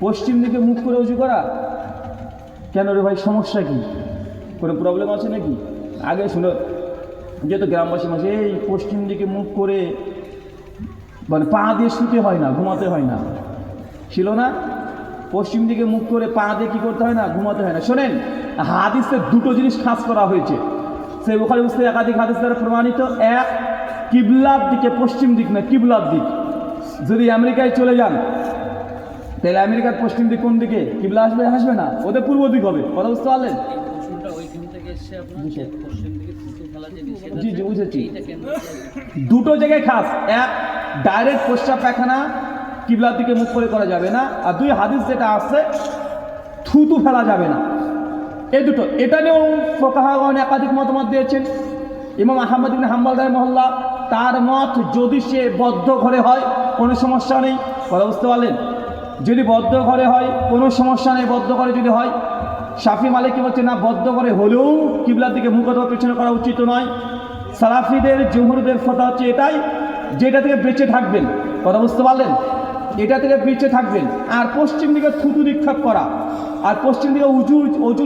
পশ্চিম দিকে মুখ করে উঁচু করা কেন রে ভাই, সমস্যা কি? কোনো প্রবলেম আছে নাকি? আগে শুনো, যেহেতু গ্রামবাসী মাসে এই পশ্চিম দিকে মুখ করে মানে পা দিয়ে শুতে হয় না, ঘুমাতে হয় না, ছিল না? পশ্চিম দিকে মুখ করে পা দিয়ে কী করতে হয় না, ঘুমাতে হয় না। শোনেন, হাদিসে দুটো জিনিস খাস করা হয়েছে, সেই বুখারী মুসলিম একাধিক হাদিস দ্বারা প্রমাণিত। এক, কিবলার দিকে, পশ্চিম দিক না, কিবলার দিক। যদি আমেরিকায় চলে যান তাহলে আমেরিকার পশ্চিম দিক কোন দিকে? কিবলা আসবে? আসবে না, ওদের পূর্ব দিক হবে। কথা বুঝতে পারলেন? জি জি, বুঝেছি। দুটো জায়গায় খাস, এক, ডাইরেক্ট প্রস্রাব পায়খানা কিবলার দিকে মুখ করে করা যাবে না, আর দুই, হাদিস যেটা আছে থুতু ফেলা যাবে না। এই দুটো, এটা নিয়েও ফুকাহাগণ একাধিক মতামত দিয়েছেন। ইমাম আহমদ ইবনে হাম্বল রাহিমাহুল্লাহ, তার মত যদি সে বদ্ধ ঘরে হয় কোনো সমস্যা নেই। কথা বুঝতে পারলেন? যদি বদ্ধ ঘরে হয় কোনো সমস্যা নেই, বদ্ধ ঘরে যদি হয়। শাফি মালিক কি বলছে, না, বদ্ধ ঘরে হলেও কিবলার দিকে মুখ অথবা পেছনে করা উচিত নয়। সালাফিদের, জুমহুরদের ফতোয়া হচ্ছে এটাই, যেটা থেকে বেঁচে থাকবেন। কথা বুঝতে পারলেন? এটা থেকে বেঁচে থাকবেন। আর পশ্চিম দিকে থুতু নিক্ষেপ করা, আর পশ্চিম দিকে উঁচু